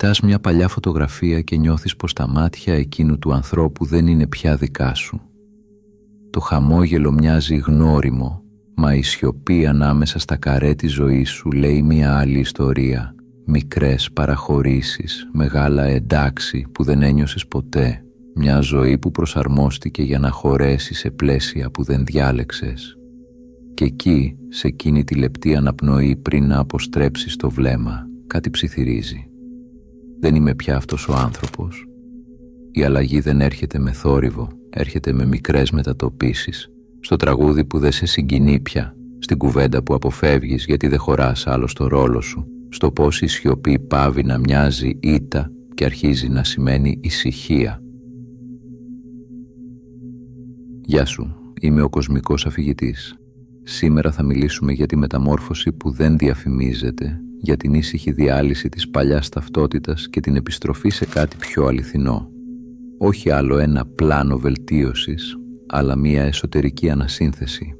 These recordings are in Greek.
Κοιτάς μια παλιά φωτογραφία και νιώθεις πως τα μάτια εκείνου του ανθρώπου δεν είναι πια δικά σου. Το χαμόγελο μοιάζει γνώριμο, μα η σιωπή ανάμεσα στα καρέ της ζωής σου λέει μια άλλη ιστορία. Μικρές παραχωρήσεις, μεγάλα εντάξει που δεν ένιωσες ποτέ. Μια ζωή που προσαρμόστηκε για να χωρέσει σε πλαίσια που δεν διάλεξες. Και εκεί, σε εκείνη τη λεπτή αναπνοή πριν να αποστρέψεις το βλέμμα, κάτι ψιθυρίζει. Δεν είμαι πια αυτός ο άνθρωπος. Η αλλαγή δεν έρχεται με θόρυβο, έρχεται με μικρές μετατοπίσεις. Στο τραγούδι που δεν σε συγκινεί πια, στην κουβέντα που αποφεύγεις γιατί δεν χωράς άλλο στο ρόλο σου, στο πώς η σιωπή πάβει να μοιάζει ήττα και αρχίζει να σημαίνει ησυχία. Γεια σου, είμαι ο κοσμικός αφηγητής. Σήμερα θα μιλήσουμε για τη μεταμόρφωση που δεν διαφημίζεται, για την ήσυχη διάλυση της παλιάς ταυτότητας και την επιστροφή σε κάτι πιο αληθινό. Όχι άλλο ένα πλάνο βελτίωσης, αλλά μία εσωτερική ανασύνθεση.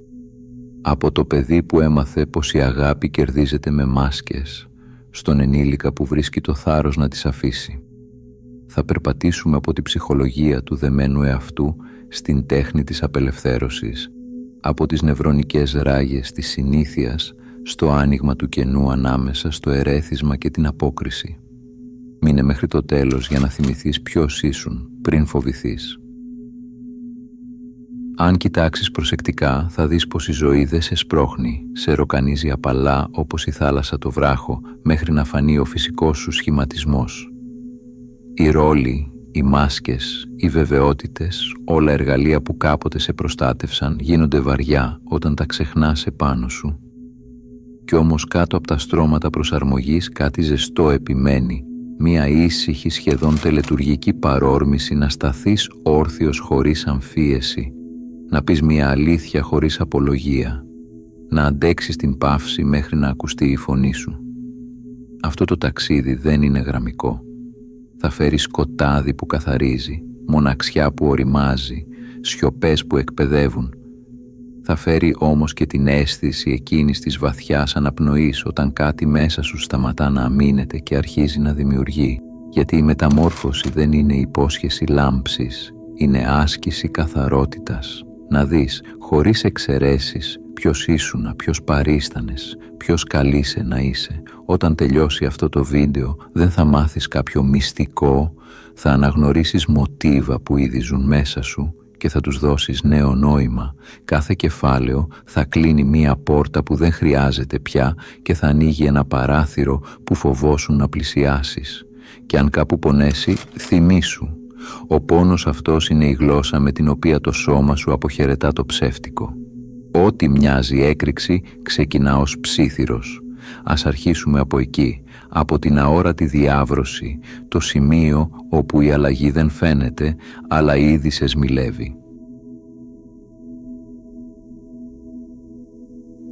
Από το παιδί που έμαθε πως η αγάπη κερδίζεται με μάσκες, στον ενήλικα που βρίσκει το θάρρος να τις αφήσει. Θα περπατήσουμε από τη ψυχολογία του δεμένου εαυτού στην τέχνη της απελευθέρωσης, από τις νευρονικές ράγες της συνήθειας στο άνοιγμα του κενού ανάμεσα στο ερέθισμα και την απόκριση. Μείνε μέχρι το τέλος για να θυμηθείς ποιος ήσουν πριν φοβηθείς. Αν κοιτάξεις προσεκτικά θα δεις πως η ζωή δεν σε σπρώχνει, σε ροκανίζει απαλά όπως η θάλασσα το βράχο μέχρι να φανεί ο φυσικός σου σχηματισμός. Οι ρόλοι, οι μάσκες, οι βεβαιότητες, όλα εργαλεία που κάποτε σε προστάτευσαν γίνονται βαριά όταν τα ξεχνάς επάνω σου. Κι όμως κάτω από τα στρώματα προσαρμογής κάτι ζεστό επιμένει, μία ήσυχη σχεδόν τελετουργική παρόρμηση να σταθείς όρθιος χωρίς αμφίεση, να πεις μία αλήθεια χωρίς απολογία, να αντέξεις την παύση μέχρι να ακουστεί η φωνή σου. Αυτό το ταξίδι δεν είναι γραμμικό. Θα φέρει σκοτάδι που καθαρίζει, μοναξιά που οριμάζει, σιωπές που εκπαιδεύουν. Θα φέρει όμως και την αίσθηση εκείνης της βαθιάς αναπνοής όταν κάτι μέσα σου σταματά να αμήνεται και αρχίζει να δημιουργεί, γιατί η μεταμόρφωση δεν είναι υπόσχεση λάμψης, είναι άσκηση καθαρότητας. Να δεις, χωρίς εξαιρέσεις, ποιος ήσουνα, ποιος παρίστανες, ποιος καλείσαι να είσαι. Όταν τελειώσει αυτό το βίντεο δεν θα μάθεις κάποιο μυστικό, θα αναγνωρίσεις μοτίβα που ήδη ζουν μέσα σου και θα τους δώσεις νέο νόημα. Κάθε κεφάλαιο θα κλείνει μία πόρτα που δεν χρειάζεται πια και θα ανοίγει ένα παράθυρο που φοβόσουν να πλησιάσεις. Και αν κάπου πονέσει, θυμήσου. Ο πόνος αυτός είναι η γλώσσα με την οποία το σώμα σου αποχαιρετά το ψεύτικο. Ό,τι μοιάζει έκρηξη ξεκινά ως ψίθυρος. Ας αρχίσουμε από εκεί, από την αόρατη διάβρωση, το σημείο όπου η αλλαγή δεν φαίνεται, αλλά ήδη σε σμιλεύει.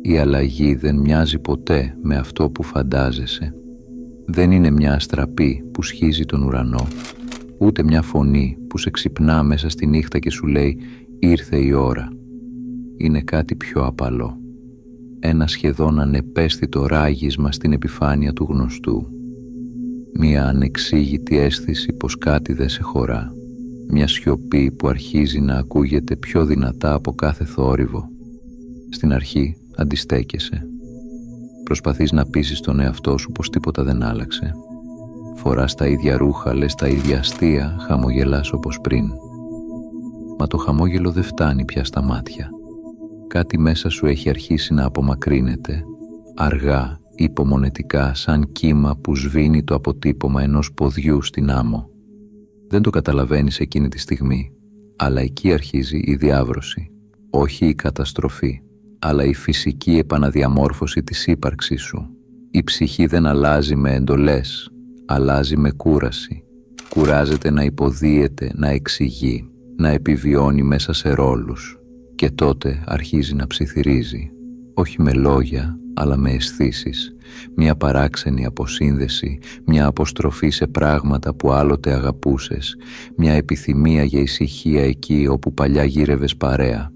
Η αλλαγή δεν μοιάζει ποτέ με αυτό που φαντάζεσαι. Δεν είναι μια αστραπή που σχίζει τον ουρανό, ούτε μια φωνή που σε ξυπνά μέσα στη νύχτα και σου λέει «Ήρθε η ώρα». Είναι κάτι πιο απαλό. Ένα σχεδόν ανεπαίσθητο ράγισμα στην επιφάνεια του γνωστού. Μια ανεξήγητη αίσθηση πως κάτι δεν σε χωρά. Μια σιωπή που αρχίζει να ακούγεται πιο δυνατά από κάθε θόρυβο. Στην αρχή αντιστέκεσαι. Προσπαθείς να πείσεις τον εαυτό σου πως τίποτα δεν άλλαξε. Φοράς τα ίδια ρούχα, λες τα ίδια αστεία, χαμογελάς όπως πριν. Μα το χαμόγελο δεν φτάνει πια στα μάτια. Κάτι μέσα σου έχει αρχίσει να απομακρύνεται, αργά, υπομονετικά, σαν κύμα που σβήνει το αποτύπωμα ενός ποδιού στην άμμο. Δεν το καταλαβαίνεις εκείνη τη στιγμή, αλλά εκεί αρχίζει η διάβρωση. Όχι η καταστροφή, αλλά η φυσική επαναδιαμόρφωση της ύπαρξής σου. Η ψυχή δεν αλλάζει με εντολές, αλλάζει με κούραση. Κουράζεται να υποδίεται, να εξηγεί, να επιβιώνει μέσα σε ρόλους. Και τότε αρχίζει να ψιθυρίζει, όχι με λόγια, αλλά με αισθήσεις. Μια παράξενη αποσύνδεση, μια αποστροφή σε πράγματα που άλλοτε αγαπούσες, μια επιθυμία για ησυχία εκεί όπου παλιά γύρευες παρέα.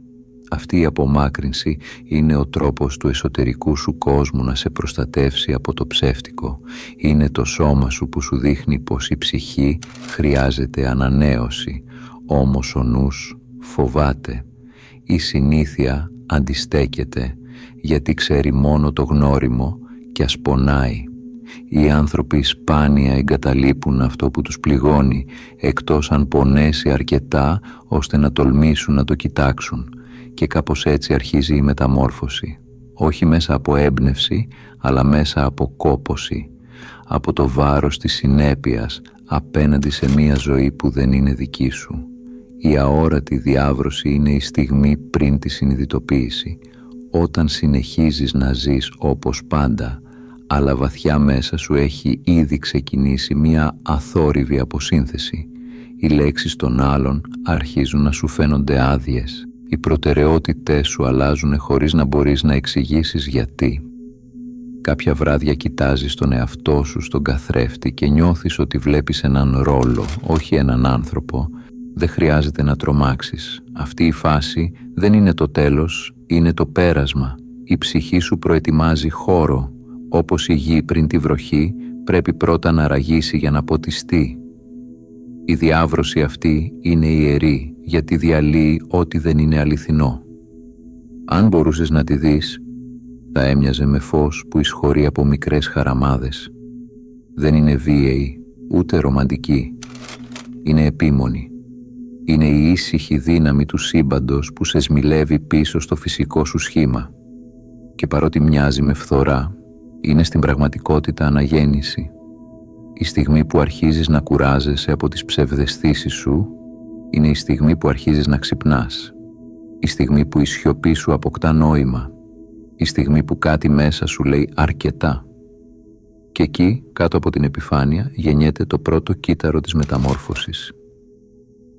Αυτή η απομάκρυνση είναι ο τρόπος του εσωτερικού σου κόσμου να σε προστατεύσει από το ψεύτικο. Είναι το σώμα σου που σου δείχνει πως η ψυχή χρειάζεται ανανέωση, όμως ο νους φοβάται. Η συνήθεια αντιστέκεται, γιατί ξέρει μόνο το γνώριμο και ασπονάει. Οι άνθρωποι σπάνια εγκαταλείπουν αυτό που τους πληγώνει, εκτός αν πονέσει αρκετά ώστε να τολμήσουν να το κοιτάξουν. Και κάπως έτσι αρχίζει η μεταμόρφωση, όχι μέσα από έμπνευση, αλλά μέσα από κόπωση, από το βάρος της συνέπειας απέναντι σε μία ζωή που δεν είναι δική σου. Η αόρατη διάβρωση είναι η στιγμή πριν τη συνειδητοποίηση, όταν συνεχίζεις να ζεις όπως πάντα, αλλά βαθιά μέσα σου έχει ήδη ξεκινήσει μία αθόρυβη αποσύνθεση. Οι λέξεις των άλλων αρχίζουν να σου φαίνονται άδειες. Οι προτεραιότητές σου αλλάζουν χωρίς να μπορείς να εξηγήσεις γιατί. Κάποια βράδια κοιτάζεις τον εαυτό σου στον καθρέφτη και νιώθεις ότι βλέπεις έναν ρόλο, όχι έναν άνθρωπο. Δεν χρειάζεται να τρομάξεις. Αυτή η φάση δεν είναι το τέλος, είναι το πέρασμα. Η ψυχή σου προετοιμάζει χώρο. Όπως η γη πριν τη βροχή, πρέπει πρώτα να ραγίσει για να ποτιστεί. Η διάβρωση αυτή είναι ιερή, γιατί διαλύει ό,τι δεν είναι αληθινό. Αν μπορούσες να τη δεις, θα έμοιαζε με φως που εισχωρεί από μικρές χαραμάδες. Δεν είναι βίαιη, ούτε ρομαντική. Είναι επίμονη. Είναι η ήσυχη δύναμη του σύμπαντος που σε σμιλεύει πίσω στο φυσικό σου σχήμα. Και παρότι μοιάζει με φθορά, είναι στην πραγματικότητα αναγέννηση. Η στιγμή που αρχίζεις να κουράζεσαι από τις ψευδαισθήσεις σου είναι η στιγμή που αρχίζεις να ξυπνάς. Η στιγμή που η σιωπή σου αποκτά νόημα. Η στιγμή που κάτι μέσα σου λέει αρκετά. Και εκεί, κάτω από την επιφάνεια, γεννιέται το πρώτο κύτταρο της μεταμόρφωσης.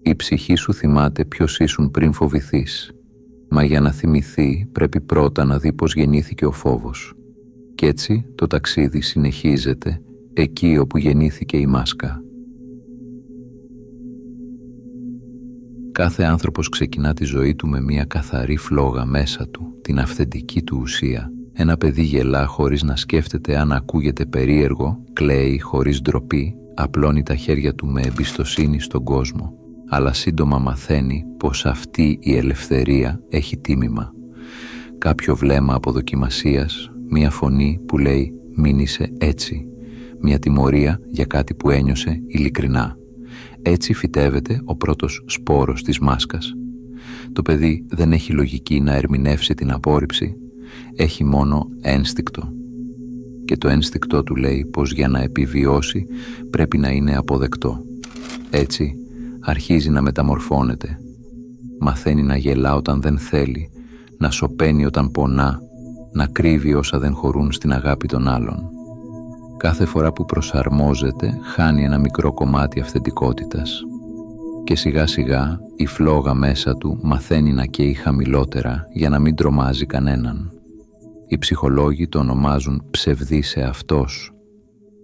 Η ψυχή σου θυμάται ποιος ήσουν πριν φοβηθείς. Μα για να θυμηθεί πρέπει πρώτα να δει πως γεννήθηκε ο φόβος. Κι έτσι το ταξίδι συνεχίζεται εκεί όπου γεννήθηκε η μάσκα. Κάθε άνθρωπος ξεκινά τη ζωή του με μια καθαρή φλόγα μέσα του, την αυθεντική του ουσία. Ένα παιδί γελά χωρίς να σκέφτεται αν ακούγεται περίεργο, κλαίει χωρίς ντροπή, απλώνει τα χέρια του με εμπιστοσύνη στον κόσμο. Αλλά σύντομα μαθαίνει πως αυτή η ελευθερία έχει τίμημα. Κάποιο βλέμμα αποδοκιμασίας, μια φωνή που λέει «μην είσαι έτσι», μια τιμωρία για κάτι που ένιωσε ειλικρινά. Έτσι φυτεύεται ο πρώτος σπόρος της μάσκας. Το παιδί δεν έχει λογική να ερμηνεύσει την απόρριψη, έχει μόνο ένστικτο. Και το ένστικτό του λέει πως για να επιβιώσει πρέπει να είναι αποδεκτό. Έτσι αρχίζει να μεταμορφώνεται. Μαθαίνει να γελά όταν δεν θέλει, να σωπαίνει όταν πονά, να κρύβει όσα δεν χωρούν στην αγάπη των άλλων. Κάθε φορά που προσαρμόζεται, χάνει ένα μικρό κομμάτι αυθεντικότητας. Και σιγά σιγά η φλόγα μέσα του μαθαίνει να καίει χαμηλότερα για να μην τρομάζει κανέναν. Οι ψυχολόγοι το ονομάζουν ψευδής εαυτός.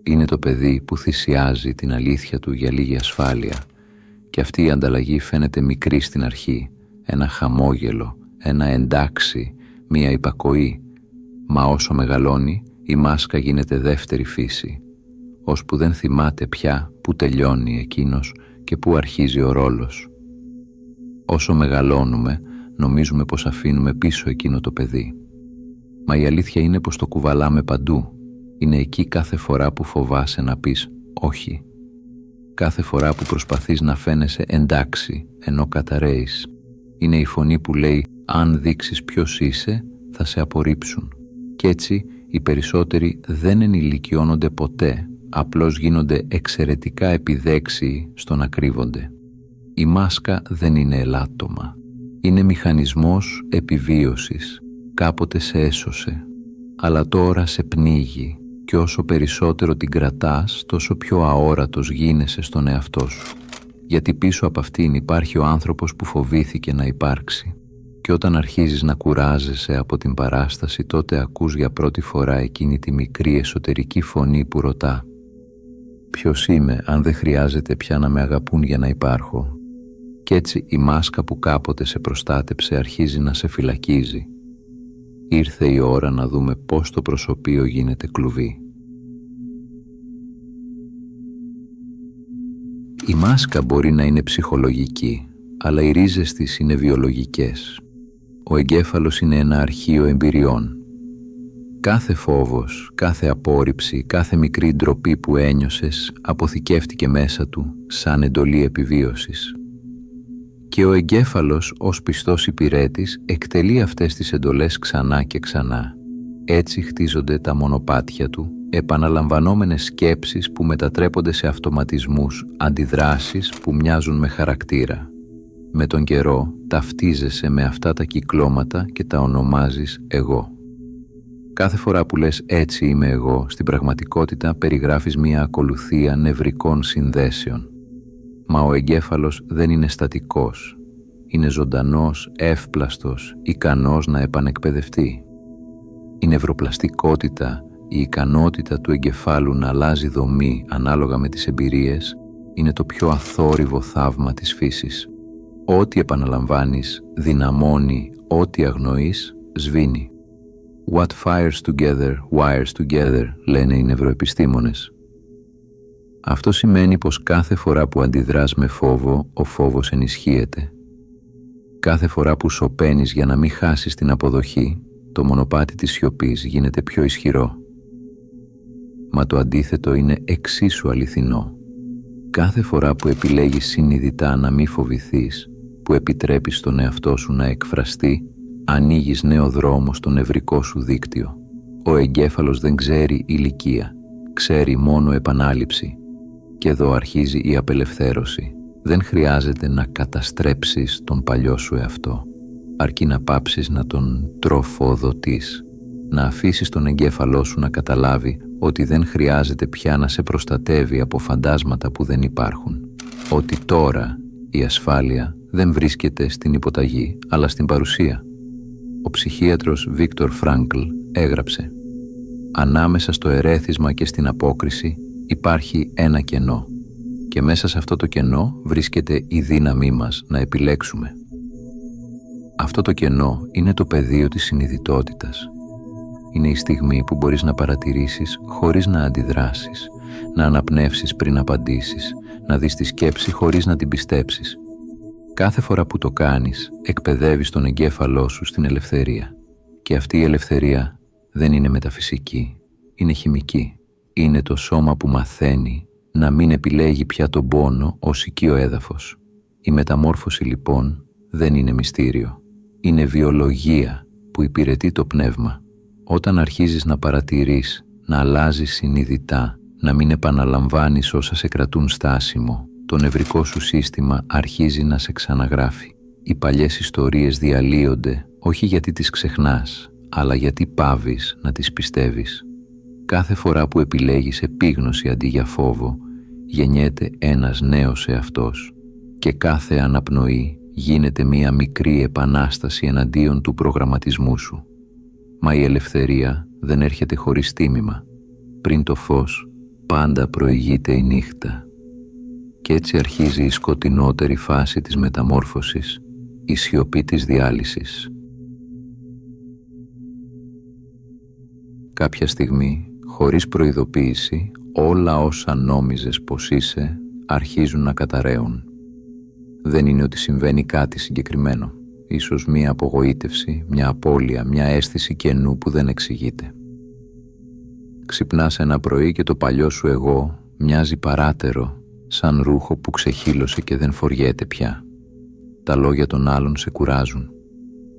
Είναι το παιδί που θυσιάζει την αλήθεια του για λίγη ασφάλεια. Και αυτή η ανταλλαγή φαίνεται μικρή στην αρχή, ένα χαμόγελο, ένα εντάξει, μία υπακοή. Μα όσο μεγαλώνει, η μάσκα γίνεται δεύτερη φύση, ώσπου δεν θυμάται πια που τελειώνει εκείνος και που αρχίζει ο ρόλος. Όσο μεγαλώνουμε, νομίζουμε πως αφήνουμε πίσω εκείνο το παιδί. Μα η αλήθεια είναι πως το κουβαλάμε παντού. Είναι εκεί κάθε φορά που φοβάσαι να πεις όχι. Κάθε φορά που προσπαθείς να φαίνεσαι εντάξει, ενώ καταραίεις. Είναι η φωνή που λέει «αν δείξεις ποιος είσαι, θα σε απορρίψουν». Κι έτσι οι περισσότεροι δεν ενηλικιώνονται ποτέ, απλώς γίνονται εξαιρετικά επιδέξιοι στο να κρύβονται. Η μάσκα δεν είναι ελάττωμα. Είναι μηχανισμός επιβίωσης. Κάποτε σε έσωσε, αλλά τώρα σε πνίγει. Και όσο περισσότερο την κρατάς, τόσο πιο αόρατος γίνεσαι στον εαυτό σου. Γιατί πίσω από αυτήν υπάρχει ο άνθρωπος που φοβήθηκε να υπάρξει. Και όταν αρχίζεις να κουράζεσαι από την παράσταση, τότε ακούς για πρώτη φορά εκείνη τη μικρή εσωτερική φωνή που ρωτά «Ποιος είμαι αν δεν χρειάζεται πια να με αγαπούν για να υπάρχω?» Κι έτσι η μάσκα που κάποτε σε προστάτεψε αρχίζει να σε φυλακίζει. Ήρθε η ώρα να δούμε πώς το προσωπείο γίνεται κλουβί. Η μάσκα μπορεί να είναι ψυχολογική, αλλά οι ρίζες της είναι βιολογικές. Ο εγκέφαλος είναι ένα αρχείο εμπειριών. Κάθε φόβος, κάθε απόρριψη, κάθε μικρή ντροπή που ένιωσες αποθηκεύτηκε μέσα του σαν εντολή επιβίωσης. Και ο εγκέφαλος ως πιστός υπηρέτης εκτελεί αυτές τις εντολές ξανά και ξανά. Έτσι χτίζονται τα μονοπάτια του, επαναλαμβανόμενες σκέψεις που μετατρέπονται σε αυτοματισμούς, αντιδράσεις που μοιάζουν με χαρακτήρα. Με τον καιρό ταυτίζεσαι με αυτά τα κυκλώματα και τα ονομάζεις εγώ. Κάθε φορά που λες «έτσι είμαι εγώ», στην πραγματικότητα περιγράφεις μια ακολουθία νευρικών συνδέσεων. Μα ο εγκέφαλος δεν είναι στατικός. Είναι ζωντανός, εύπλαστος, ικανός να επανεκπαιδευτεί. Η νευροπλαστικότητα, η ικανότητα του εγκεφάλου να αλλάζει δομή ανάλογα με τις εμπειρίες, είναι το πιο αθόρυβο θαύμα της φύσης. Ό,τι επαναλαμβάνεις δυναμώνει, ό,τι αγνοείς σβήνει. What fires together, wires together, λένε οι νευροεπιστήμονες. Αυτό σημαίνει πως κάθε φορά που αντιδράς με φόβο, ο φόβος ενισχύεται. Κάθε φορά που σωπαίνεις για να μην χάσεις την αποδοχή, το μονοπάτι της σιωπής γίνεται πιο ισχυρό. Μα το αντίθετο είναι εξίσου αληθινό. Κάθε φορά που επιλέγεις συνειδητά να μην φοβηθείς, που επιτρέπεις στον εαυτό σου να εκφραστεί, ανοίγεις νέο δρόμο στο νευρικό σου δίκτυο. Ο εγκέφαλος δεν ξέρει ηλικία, ξέρει μόνο επανάληψη. Και εδώ αρχίζει η απελευθέρωση. Δεν χρειάζεται να καταστρέψεις τον παλιό σου εαυτό, αρκεί να πάψεις να τον τροφοδοτείς, να αφήσεις τον εγκέφαλό σου να καταλάβει ότι δεν χρειάζεται πια να σε προστατεύει από φαντάσματα που δεν υπάρχουν. Ότι τώρα η ασφάλεια δεν βρίσκεται στην υποταγή, αλλά στην παρουσία. Ο ψυχίατρος Βίκτορ Φράνκλ έγραψε «Ανάμεσα στο ερέθισμα και στην απόκριση υπάρχει ένα κενό και μέσα σε αυτό το κενό βρίσκεται η δύναμή μας να επιλέξουμε». Αυτό το κενό είναι το πεδίο της συνειδητότητας. Είναι η στιγμή που μπορείς να παρατηρήσεις χωρίς να αντιδράσεις, να αναπνεύσεις πριν απαντήσεις, να δεις τη σκέψη χωρίς να την πιστέψεις. Κάθε φορά που το κάνεις, εκπαιδεύεις τον εγκέφαλό σου στην ελευθερία. Και αυτή η ελευθερία δεν είναι μεταφυσική, είναι χημική. Είναι το σώμα που μαθαίνει να μην επιλέγει πια τον πόνο ως οικείο έδαφος. Η μεταμόρφωση λοιπόν δεν είναι μυστήριο. Είναι βιολογία που υπηρετεί το πνεύμα. Όταν αρχίζεις να παρατηρείς, να αλλάζεις συνειδητά, να μην επαναλαμβάνεις όσα σε κρατούν στάσιμο, το νευρικό σου σύστημα αρχίζει να σε ξαναγράφει. Οι παλιές ιστορίες διαλύονται όχι γιατί τις ξεχνάς, αλλά γιατί πάβεις να τις πιστεύεις. Κάθε φορά που επιλέγεις επίγνωση αντί για φόβο, γεννιέται ένας νέος εαυτός και κάθε αναπνοή γίνεται μία μικρή επανάσταση εναντίον του προγραμματισμού σου. Μα η ελευθερία δεν έρχεται χωρίς τίμημα. Πριν το φως, πάντα προηγείται η νύχτα. Και έτσι αρχίζει η σκοτεινότερη φάση της μεταμόρφωσης, η σιωπή της διάλυσης. Κάποια στιγμή, χωρίς προειδοποίηση, όλα όσα νόμιζες πως είσαι, αρχίζουν να καταραίουν. Δεν είναι ότι συμβαίνει κάτι συγκεκριμένο. Ίσως μία απογοήτευση, μια απώλεια, μια αίσθηση κενού που δεν εξηγείται. Ξυπνάς ένα πρωί και το παλιό σου εγώ μοιάζει παράτερο, σαν ρούχο που ξεχύλωσε και δεν φοριέται πια. Τα λόγια των άλλων σε κουράζουν.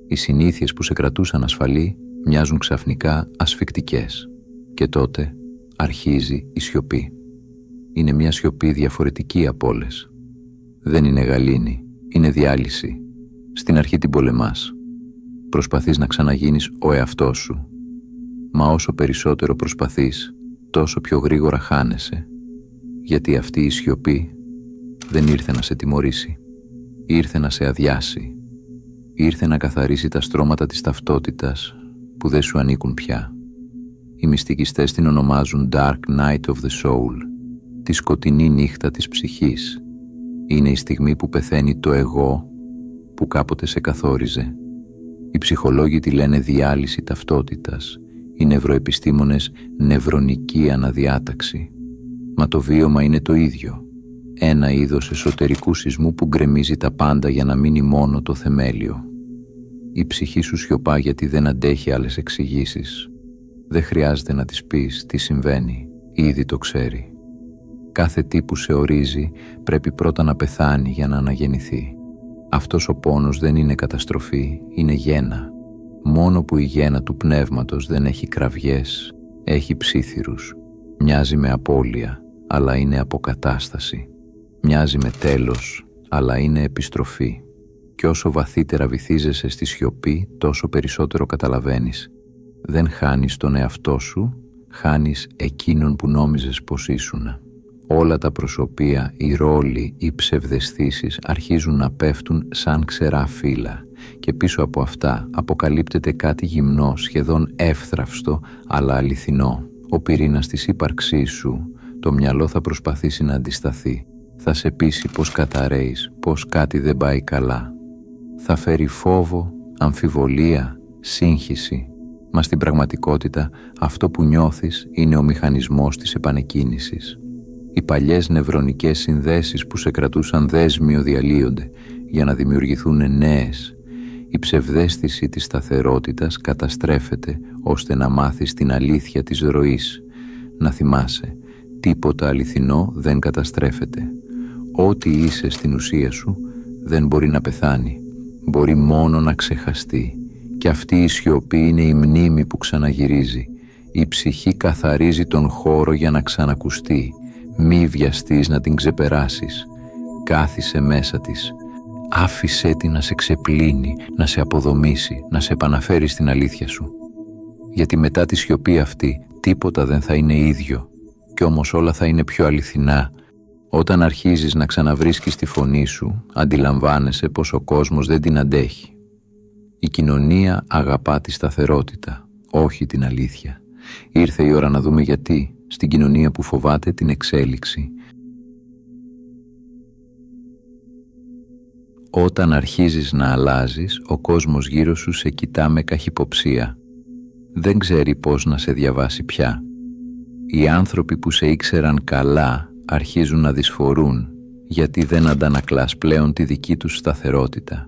Οι συνήθειες που σε κρατούσαν ασφαλή μοιάζουν ξαφνικά ασφικτικές. Και τότε αρχίζει η σιωπή. Είναι μια σιωπή διαφορετική από όλες. Δεν είναι γαλήνη, είναι διάλυση. Στην αρχή την πολεμάς. Προσπαθείς να ξαναγίνεις ο εαυτός σου. Μα όσο περισσότερο προσπαθείς, τόσο πιο γρήγορα χάνεσαι. Γιατί αυτή η σιωπή δεν ήρθε να σε τιμωρήσει. Ήρθε να σε αδειάσει. Ήρθε να καθαρίσει τα στρώματα της ταυτότητας που δεν σου ανήκουν πια. Οι μυστικιστές την ονομάζουν Dark Night of the Soul, τη σκοτεινή νύχτα της ψυχής. Είναι η στιγμή που πεθαίνει το εγώ που κάποτε σε καθόριζε. Οι ψυχολόγοι τη λένε διάλυση ταυτότητας, οι νευροεπιστήμονες νευρονική αναδιάταξη. Μα το βίωμα είναι το ίδιο. Ένα είδος εσωτερικού σεισμού που γκρεμίζει τα πάντα για να μείνει μόνο το θεμέλιο. Η ψυχή σου σιωπά γιατί δεν αντέχει άλλες εξηγήσεις. Δεν χρειάζεται να της πεις τι συμβαίνει, ήδη το ξέρει. Κάθε τι που σε ορίζει πρέπει πρώτα να πεθάνει για να αναγεννηθεί. Αυτός ο πόνος δεν είναι καταστροφή, είναι γέννα. Μόνο που η γέννα του πνεύματος δεν έχει κραυγές, έχει ψίθυρους. Μοιάζει με απώλεια, αλλά είναι αποκατάσταση. Μοιάζει με τέλος, αλλά είναι επιστροφή. Και όσο βαθύτερα βυθίζεσαι στη σιωπή, τόσο περισσότερο καταλαβαίνεις. Δεν χάνεις τον εαυτό σου, χάνεις εκείνον που νόμιζες πως ήσουν. Όλα τα προσωπία, οι ρόλοι, οι ψευδαισθήσεις αρχίζουν να πέφτουν σαν ξερά φύλλα και πίσω από αυτά αποκαλύπτεται κάτι γυμνό, σχεδόν εύθραυστο, αλλά αληθινό. Ο πυρήνας της ύπαρξής σου, το μυαλό θα προσπαθήσει να αντισταθεί. Θα σε πείσει πως καταραίεις, πως κάτι δεν πάει καλά. Θα φέρει φόβο, αμφιβολία, σύγχυση. Μα στην πραγματικότητα αυτό που νιώθεις είναι ο μηχανισμός της επανεκκίνησης. Οι παλιές νευρονικές συνδέσεις που σε κρατούσαν δέσμιο διαλύονται για να δημιουργηθούν νέες. Η ψευδαίσθηση της σταθερότητας καταστρέφεται ώστε να μάθεις την αλήθεια της ροής. Να θυμάσαι, τίποτα αληθινό δεν καταστρέφεται. Ό,τι είσαι στην ουσία σου δεν μπορεί να πεθάνει, μπορεί μόνο να ξεχαστεί. Και αυτή η σιωπή είναι η μνήμη που ξαναγυρίζει. Η ψυχή καθαρίζει τον χώρο για να ξανακουστεί. Μη βιαστείς να την ξεπεράσεις. Κάθισε μέσα της. Άφησέ τη να σε ξεπλύνει, να σε αποδομήσει, να σε επαναφέρει στην αλήθεια σου. Γιατί μετά τη σιωπή αυτή τίποτα δεν θα είναι ίδιο. Κι όμως όλα θα είναι πιο αληθινά. Όταν αρχίζεις να ξαναβρίσκεις τη φωνή σου, αντιλαμβάνεσαι πως ο κόσμος δεν την αντέχει. Η κοινωνία αγαπά τη σταθερότητα, όχι την αλήθεια. Ήρθε η ώρα να δούμε γιατί, στην κοινωνία που φοβάται την εξέλιξη. Όταν αρχίζεις να αλλάζεις, ο κόσμος γύρω σου σε κοιτά με καχυποψία. Δεν ξέρει πώς να σε διαβάσει πια. Οι άνθρωποι που σε ήξεραν καλά αρχίζουν να δυσφορούν, γιατί δεν αντανακλάς πλέον τη δική τους σταθερότητα.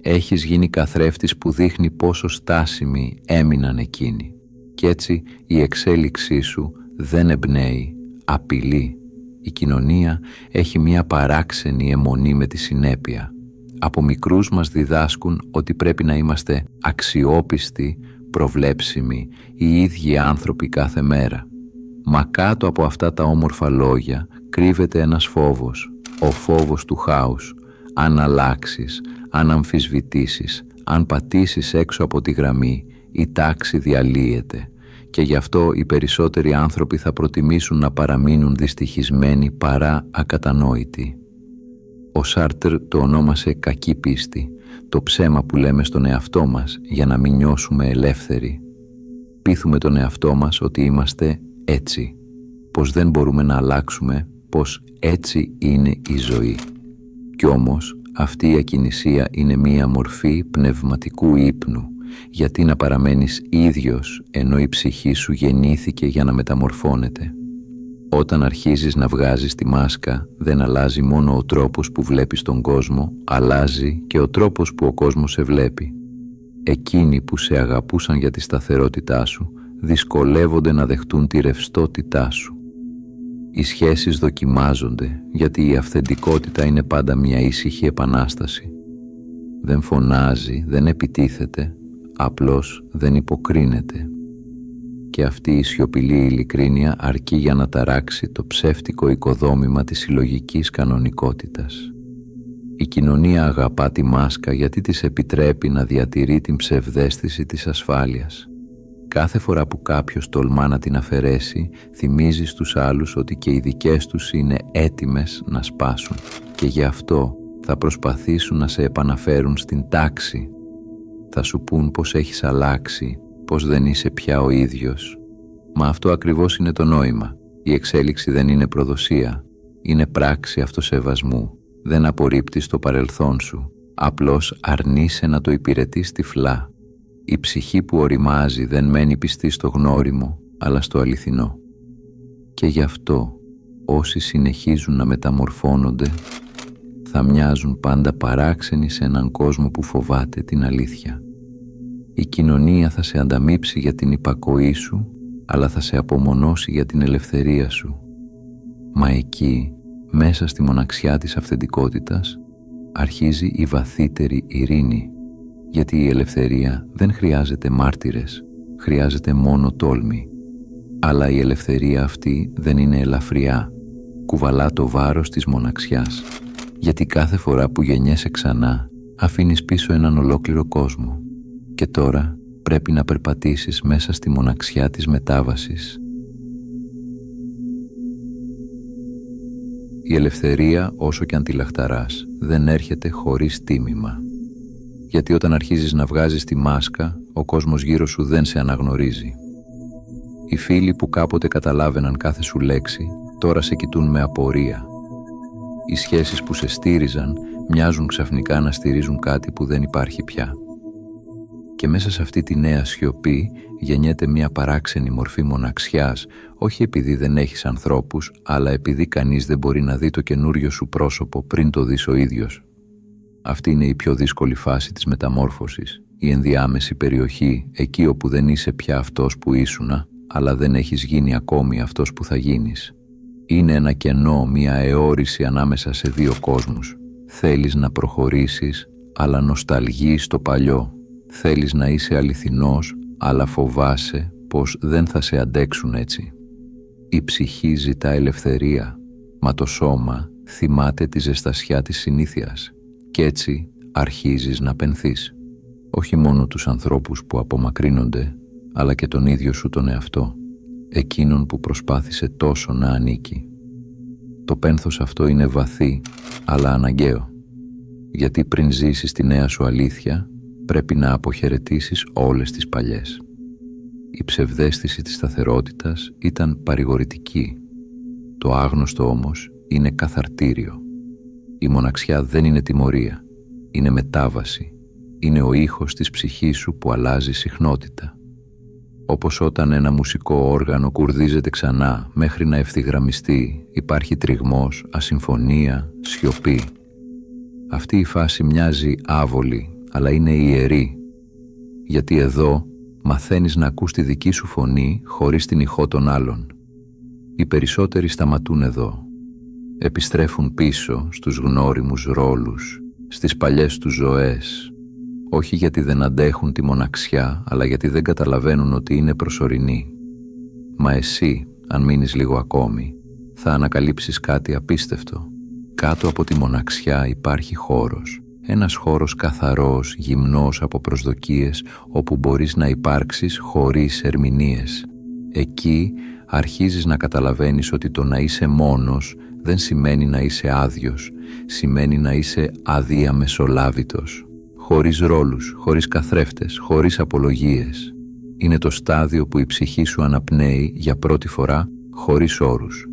Έχεις γίνει καθρέφτης που δείχνει πόσο στάσιμοι έμειναν εκείνοι. Κι έτσι η εξέλιξή σου δεν εμπνέει, απειλεί. Η κοινωνία έχει μια παράξενη αιμονή με τη συνέπεια. Από μικρούς μας διδάσκουν ότι πρέπει να είμαστε αξιόπιστοι, προβλέψιμοι, οι ίδιοι άνθρωποι κάθε μέρα. Μα κάτω από αυτά τα όμορφα λόγια κρύβεται ένας φόβος, ο φόβος του χάους. Αν αλλάξεις, αν αμφισβητήσεις, αν πατήσεις έξω από τη γραμμή, η τάξη διαλύεται και γι' αυτό οι περισσότεροι άνθρωποι θα προτιμήσουν να παραμείνουν δυστυχισμένοι παρά ακατανόητοι. Ο Σάρτερ το ονόμασε κακή πίστη, το ψέμα που λέμε στον εαυτό μας για να μην νιώσουμε ελεύθεροι. Πείθουμε τον εαυτό μας ότι είμαστε έτσι, πως δεν μπορούμε να αλλάξουμε, πως έτσι είναι η ζωή. Κι όμως αυτή η ακινησία είναι μία μορφή πνευματικού ύπνου, γιατί να παραμένεις ίδιος ενώ η ψυχή σου γεννήθηκε για να μεταμορφώνεται. Όταν αρχίζεις να βγάζεις τη μάσκα, δεν αλλάζει μόνο ο τρόπος που βλέπεις τον κόσμο, αλλάζει και ο τρόπος που ο κόσμος σε βλέπει. Εκείνοι που σε αγαπούσαν για τη σταθερότητά σου, δυσκολεύονται να δεχτούν τη ρευστότητά σου. Οι σχέσεις δοκιμάζονται, γιατί η αυθεντικότητα είναι πάντα μια ήσυχη επανάσταση. Δεν φωνάζει, δεν επιτίθεται, απλώς δεν υποκρίνεται. Και αυτή η σιωπηλή ειλικρίνεια αρκεί για να ταράξει το ψεύτικο οικοδόμημα της συλλογικής κανονικότητας. Η κοινωνία αγαπά τη μάσκα γιατί της επιτρέπει να διατηρεί την ψευδαίσθηση της ασφάλειας. Κάθε φορά που κάποιος τολμά να την αφαιρέσει, θυμίζει στους άλλους ότι και οι δικές τους είναι έτοιμες να σπάσουν και γι' αυτό θα προσπαθήσουν να σε επαναφέρουν στην τάξη. Θα σου πούν πως έχεις αλλάξει, πως δεν είσαι πια ο ίδιος. Μα αυτό ακριβώς είναι το νόημα. Η εξέλιξη δεν είναι προδοσία. Είναι πράξη αυτοσεβασμού. Δεν απορρίπτεις το παρελθόν σου. Απλώς αρνείσαι να το υπηρετείς τυφλά. Η ψυχή που ωριμάζει δεν μένει πιστή στο γνώριμο, αλλά στο αληθινό. Και γι' αυτό όσοι συνεχίζουν να μεταμορφώνονται θα μοιάζουν πάντα παράξενοι σε έναν κόσμο που φοβάται την αλήθεια. Η κοινωνία θα σε ανταμείψει για την υπακοή σου, αλλά θα σε απομονώσει για την ελευθερία σου. Μα εκεί, μέσα στη μοναξιά της αυθεντικότητας, αρχίζει η βαθύτερη ειρήνη, γιατί η ελευθερία δεν χρειάζεται μάρτυρες, χρειάζεται μόνο τόλμη. Αλλά η ελευθερία αυτή δεν είναι ελαφριά, κουβαλά το βάρος της μοναξιάς, γιατί κάθε φορά που γεννιέσαι ξανά, αφήνεις πίσω έναν ολόκληρο κόσμο. Και τώρα πρέπει να περπατήσεις μέσα στη μοναξιά της μετάβασης. Η ελευθερία, όσο κι αν τη λαχταράς, δεν έρχεται χωρίς τίμημα. Γιατί όταν αρχίζεις να βγάζεις τη μάσκα, ο κόσμος γύρω σου δεν σε αναγνωρίζει. Οι φίλοι που κάποτε καταλάβαιναν κάθε σου λέξη, τώρα σε κοιτούν με απορία. Οι σχέσεις που σε στήριζαν μοιάζουν ξαφνικά να στηρίζουν κάτι που δεν υπάρχει πια. Και μέσα σε αυτή τη νέα σιωπή γεννιέται μια παράξενη μορφή μοναξιάς, όχι επειδή δεν έχεις ανθρώπους, αλλά επειδή κανείς δεν μπορεί να δει το καινούριο σου πρόσωπο πριν το δεις ο ίδιος. Αυτή είναι η πιο δύσκολη φάση της μεταμόρφωσης, η ενδιάμεση περιοχή, εκεί όπου δεν είσαι πια αυτός που ήσουνα, αλλά δεν έχεις γίνει ακόμη αυτός που θα γίνεις. Είναι ένα κενό, μια αιώρηση ανάμεσα σε δύο κόσμους. Θέλεις να προχωρήσεις, αλλά νοσταλγείς το παλιό. Θέλεις να είσαι αληθινός, αλλά φοβάσαι πως δεν θα σε αντέξουν έτσι. Η ψυχή ζητά ελευθερία, μα το σώμα θυμάται τη ζεστασιά της συνήθειας. Κι έτσι αρχίζεις να πενθείς. Όχι μόνο τους ανθρώπους που απομακρύνονται, αλλά και τον ίδιο σου τον εαυτό, εκείνον που προσπάθησε τόσο να ανήκει. Το πένθος αυτό είναι βαθύ, αλλά αναγκαίο, γιατί πριν ζήσεις τη νέα σου αλήθεια, πρέπει να αποχαιρετήσεις όλες τις παλιές. Η ψευδαίσθηση της σταθερότητας ήταν παρηγορητική. Το άγνωστο όμως είναι καθαρτήριο. Η μοναξιά δεν είναι τιμωρία, είναι μετάβαση. Είναι ο ήχος της ψυχής σου που αλλάζει συχνότητα. Όπως όταν ένα μουσικό όργανο κουρδίζεται ξανά μέχρι να ευθυγραμμιστεί, υπάρχει τριγμός, ασυμφωνία, σιωπή. Αυτή η φάση μοιάζει άβολη, αλλά είναι ιερή, γιατί εδώ μαθαίνεις να ακούς τη δική σου φωνή χωρίς την ηχό των άλλων. Οι περισσότεροι σταματούν εδώ. Επιστρέφουν πίσω στους γνώριμους ρόλους, στις παλιές τους ζωές, όχι γιατί δεν αντέχουν τη μοναξιά, αλλά γιατί δεν καταλαβαίνουν ότι είναι προσωρινή. Μα εσύ, αν μείνεις λίγο ακόμη, θα ανακαλύψεις κάτι απίστευτο. Κάτω από τη μοναξιά υπάρχει χώρος. Ένας χώρος καθαρός, γυμνός από προσδοκίες, όπου μπορείς να υπάρξεις χωρίς ερμηνείες. Εκεί αρχίζεις να καταλαβαίνεις ότι το να είσαι μόνος δεν σημαίνει να είσαι άδειος, σημαίνει να είσαι αδιαμεσολάβητος. Χωρίς ρόλους, χωρίς καθρέφτες, χωρίς απολογίες. Είναι το στάδιο που η ψυχή σου αναπνέει για πρώτη φορά χωρίς όρους.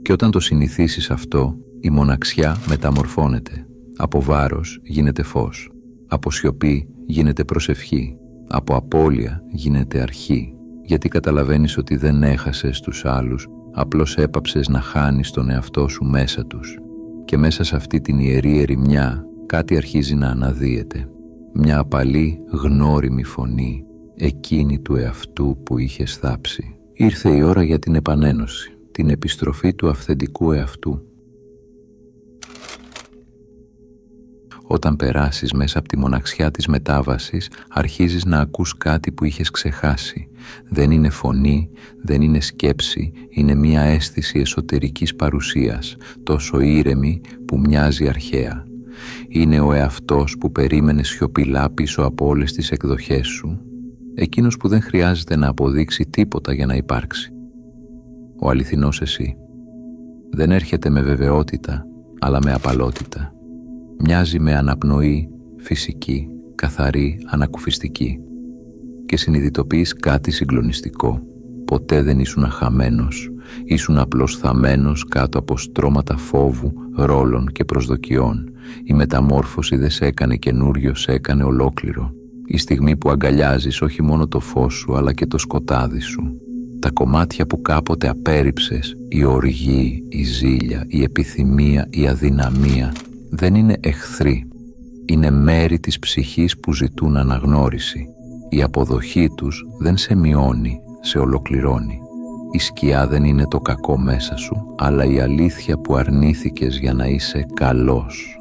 Και όταν το συνηθίσεις αυτό, η μοναξιά μεταμορφώνεται. Από βάρος γίνεται φως. Από σιωπή γίνεται προσευχή. Από απώλεια γίνεται αρχή. Γιατί καταλαβαίνεις ότι δεν έχασες τους άλλους, απλώς έπαψες να χάνεις τον εαυτό σου μέσα τους. Και μέσα σε αυτή την ιερή ερημιά κάτι αρχίζει να αναδύεται. Μια απαλή γνώριμη φωνή, εκείνη του εαυτού που είχες θάψει. Ήρθε η ώρα για την επανένωση, την επιστροφή του αυθεντικού εαυτού. Όταν περάσεις μέσα από τη μοναξιά της μετάβασης, αρχίζεις να ακούς κάτι που είχες ξεχάσει. Δεν είναι φωνή, δεν είναι σκέψη, είναι μια αίσθηση εσωτερικής παρουσίας, τόσο ήρεμη που μοιάζει αρχαία. Είναι ο εαυτός που περίμενε σιωπηλά πίσω από όλες τις εκδοχές σου, εκείνος που δεν χρειάζεται να αποδείξει τίποτα για να υπάρξει. Ο αληθινός εσύ. Δεν έρχεται με βεβαιότητα, αλλά με απαλότητα. Μοιάζει με αναπνοή φυσική, καθαρή, ανακουφιστική. Και συνειδητοποιείς κάτι συγκλονιστικό. Ποτέ δεν ήσουν χαμένος. Ήσουν απλώς θαμμένος κάτω από στρώματα φόβου, ρόλων και προσδοκιών. Η μεταμόρφωση δεν σε έκανε καινούριο, σε έκανε ολόκληρο. Η στιγμή που αγκαλιάζεις όχι μόνο το φως σου, αλλά και το σκοτάδι σου. Τα κομμάτια που κάποτε απέρριψες, η οργή, η ζήλια, η επιθυμία, η αδυναμία, δεν είναι εχθροί. Είναι μέρη της ψυχής που ζητούν αναγνώριση. Η αποδοχή τους δεν σε μειώνει, σε ολοκληρώνει. Η σκιά δεν είναι το κακό μέσα σου, αλλά η αλήθεια που αρνήθηκες για να είσαι καλός.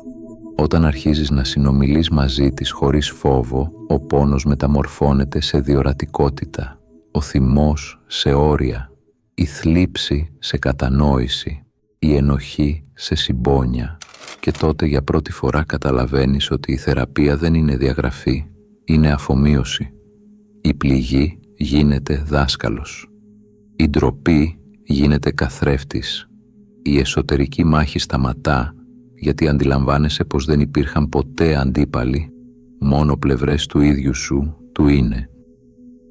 Όταν αρχίζεις να συνομιλείς μαζί της χωρίς φόβο, ο πόνος μεταμορφώνεται σε διορατικότητα, ο θυμός σε όρια, η θλίψη σε κατανόηση, η ενοχή σε συμπόνια. Και τότε για πρώτη φορά καταλαβαίνεις ότι η θεραπεία δεν είναι διαγραφή, είναι αφομοίωση. Η πληγή γίνεται δάσκαλος. Η ντροπή γίνεται καθρέφτης. Η εσωτερική μάχη σταματά, γιατί αντιλαμβάνεσαι πως δεν υπήρχαν ποτέ αντίπαλοι, μόνο πλευρές του ίδιου σου, του είναι.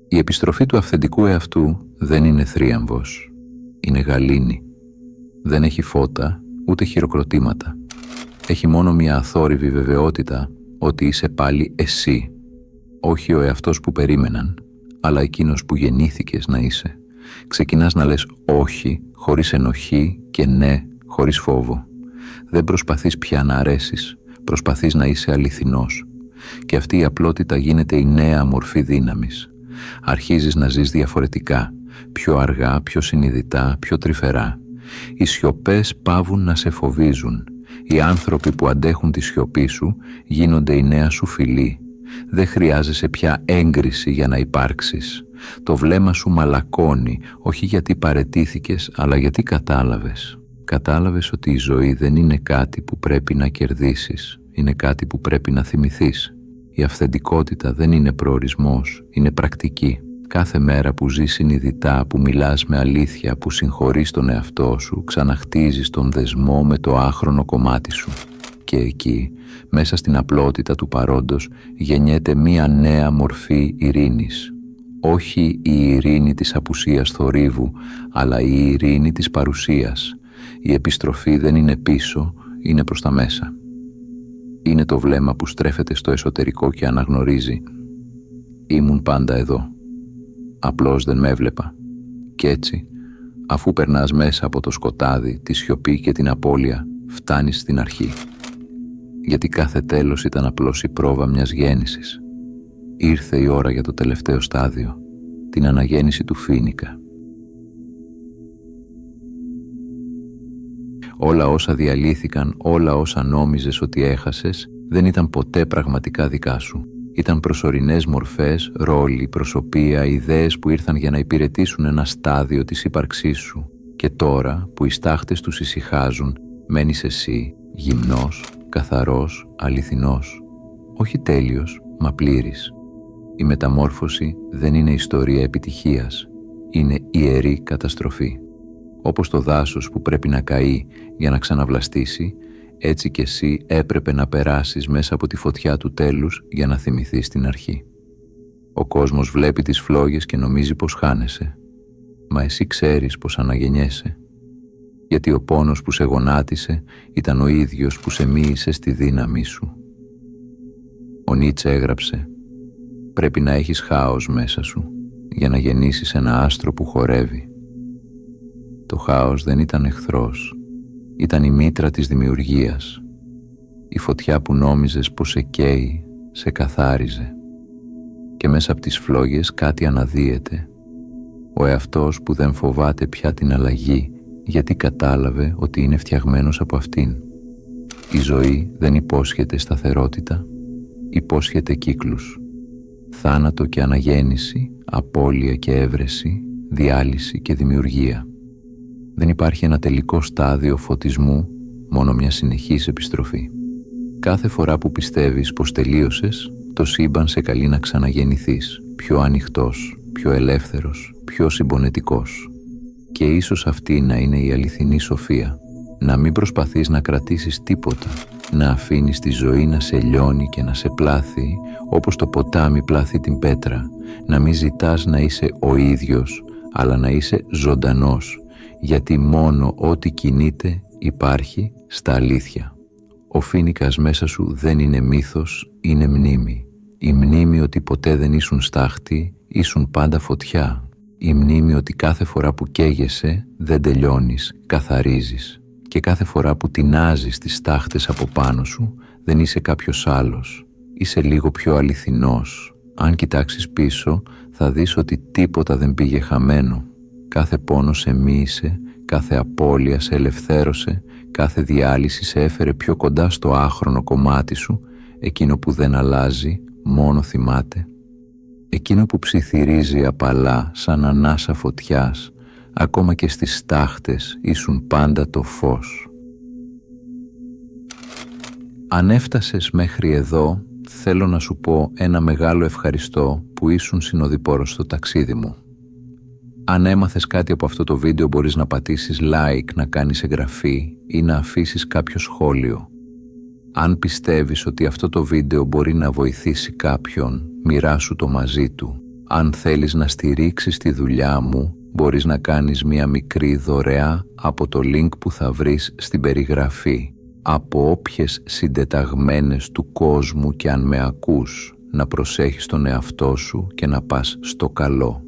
Η επιστροφή του αυθεντικού εαυτού δεν είναι θρίαμβος, είναι γαλήνη. Δεν έχει φώτα, ούτε χειροκροτήματα. Έχει μόνο μια αθόρυβη βεβαιότητα ότι είσαι πάλι εσύ. Όχι ο εαυτός που περίμεναν, αλλά εκείνος που γεννήθηκες να είσαι. Ξεκινάς να λες όχι χωρίς ενοχή και ναι χωρίς φόβο. Δεν προσπαθείς πια να αρέσεις, προσπαθείς να είσαι αληθινός. Και αυτή η απλότητα γίνεται η νέα μορφή δύναμης. Αρχίζεις να ζεις διαφορετικά, πιο αργά, πιο συνειδητά, πιο τρυφερά. Οι σιωπές παύουν να σε φοβίζουν. Οι άνθρωποι που αντέχουν τη σιωπή σου γίνονται η νέα σου φυλή. Δεν χρειάζεσαι πια έγκριση για να υπάρξεις. Το βλέμμα σου μαλακώνει, όχι γιατί παραιτήθηκες, αλλά γιατί κατάλαβες. Κατάλαβες ότι η ζωή δεν είναι κάτι που πρέπει να κερδίσεις, είναι κάτι που πρέπει να θυμηθείς. Η αυθεντικότητα δεν είναι προορισμός, είναι πρακτική. Κάθε μέρα που ζεις συνειδητά, που μιλάς με αλήθεια, που συγχωρείς τον εαυτό σου, ξαναχτίζεις τον δεσμό με το άχρονο κομμάτι σου. Και εκεί, μέσα στην απλότητα του παρόντος, γεννιέται μία νέα μορφή ειρήνης. Όχι η ειρήνη της απουσίας θορύβου, αλλά η ειρήνη της παρουσίας. Η επιστροφή δεν είναι πίσω, είναι προς τα μέσα. Είναι το βλέμμα που στρέφεται στο εσωτερικό και αναγνωρίζει «Ήμουν πάντα εδώ. Απλώς δεν με έβλεπα». Κι έτσι, αφού περνάς μέσα από το σκοτάδι, τη σιωπή και την απώλεια, φτάνεις στην αρχή. Γιατί κάθε τέλος ήταν απλώς η πρόβα μιας γέννησης. Ήρθε η ώρα για το τελευταίο στάδιο, την αναγέννηση του φοίνικα. Όλα όσα διαλύθηκαν, όλα όσα νόμιζες ότι έχασες, δεν ήταν ποτέ πραγματικά δικά σου. Ήταν προσωρινές μορφές, ρόλοι, προσωπία, ιδέες που ήρθαν για να υπηρετήσουν ένα στάδιο της ύπαρξής σου. Και τώρα που οι στάχτες τους ησυχάζουν, μένεις εσύ, γυμνός, καθαρός, αληθινός. Όχι τέλειος, μα πλήρης. Η μεταμόρφωση δεν είναι ιστορία επιτυχίας, είναι ιερή καταστροφή. Όπως το δάσος που πρέπει να καεί για να ξαναβλαστήσει, έτσι κι εσύ έπρεπε να περάσεις μέσα από τη φωτιά του τέλους για να θυμηθείς την αρχή. Ο κόσμος βλέπει τις φλόγες και νομίζει πως χάνεσαι, μα εσύ ξέρεις πως αναγεννιέσαι. Γιατί ο πόνος που σε γονάτισε ήταν ο ίδιος που σε μοίησε στη δύναμή σου. Ο Νίτσε έγραψε «Πρέπει να έχεις χάος μέσα σου για να γεννήσεις ένα άστρο που χορεύει». Το χάος δεν ήταν εχθρός, ήταν η μήτρα της δημιουργίας. Η φωτιά που νόμιζες πως σε καίει, σε καθάριζε. Και μέσα από τις φλόγες κάτι αναδύεται. Ο εαυτός που δεν φοβάται πια την αλλαγή, γιατί κατάλαβε ότι είναι φτιαγμένος από αυτήν. Η ζωή δεν υπόσχεται σταθερότητα, υπόσχεται κύκλους. Θάνατο και αναγέννηση, απώλεια και έβρεση, διάλυση και δημιουργία. Δεν υπάρχει ένα τελικό στάδιο φωτισμού, μόνο μια συνεχής επιστροφή. Κάθε φορά που πιστεύεις πως τελείωσες, το σύμπαν σε καλεί να ξαναγεννηθείς, πιο ανοιχτός, πιο ελεύθερος, πιο συμπονετικός. Και ίσως αυτή να είναι η αληθινή σοφία, να μην προσπαθείς να κρατήσεις τίποτα, να αφήνεις τη ζωή να σε λιώνει και να σε πλάθει, όπως το ποτάμι πλάθει την πέτρα, να μην ζητάς να είσαι ο ίδιος, αλλά να είσαι ζωντανός, γιατί μόνο ό,τι κινείται υπάρχει στα αλήθεια. Ο φοίνικας μέσα σου δεν είναι μύθος, είναι μνήμη. Η μνήμη ότι ποτέ δεν ήσουν στάχτη, ήσουν πάντα φωτιά. Η μνήμη ότι κάθε φορά που καίγεσαι δεν τελειώνεις, καθαρίζεις. Και κάθε φορά που τεινάζεις τις στάχτες από πάνω σου δεν είσαι κάποιος άλλος. Είσαι λίγο πιο αληθινός. Αν κοιτάξεις πίσω θα δεις ότι τίποτα δεν πήγε χαμένο. Κάθε πόνος σε μοίησε, κάθε απώλεια σε ελευθέρωσε, κάθε διάλυση σε έφερε πιο κοντά στο άχρονο κομμάτι σου, εκείνο που δεν αλλάζει, μόνο θυμάται. Εκείνο που ψιθυρίζει απαλά σαν ανάσα φωτιάς, ακόμα και στις στάχτες ήσουν πάντα το φως. Αν έφτασες μέχρι εδώ, θέλω να σου πω ένα μεγάλο ευχαριστώ που ήσουν συνοδοιπόρος στο ταξίδι μου. Αν έμαθες κάτι από αυτό το βίντεο μπορείς να πατήσεις like, να κάνεις εγγραφή ή να αφήσεις κάποιο σχόλιο. Αν πιστεύεις ότι αυτό το βίντεο μπορεί να βοηθήσει κάποιον, μοιράσου το μαζί του. Αν θέλεις να στηρίξεις τη δουλειά μου, μπορείς να κάνεις μια μικρή δωρεά από το link που θα βρεις στην περιγραφή. Από όποιες συντεταγμένες του κόσμου και αν με ακούς, να προσέχεις τον εαυτό σου και να πας στο καλό.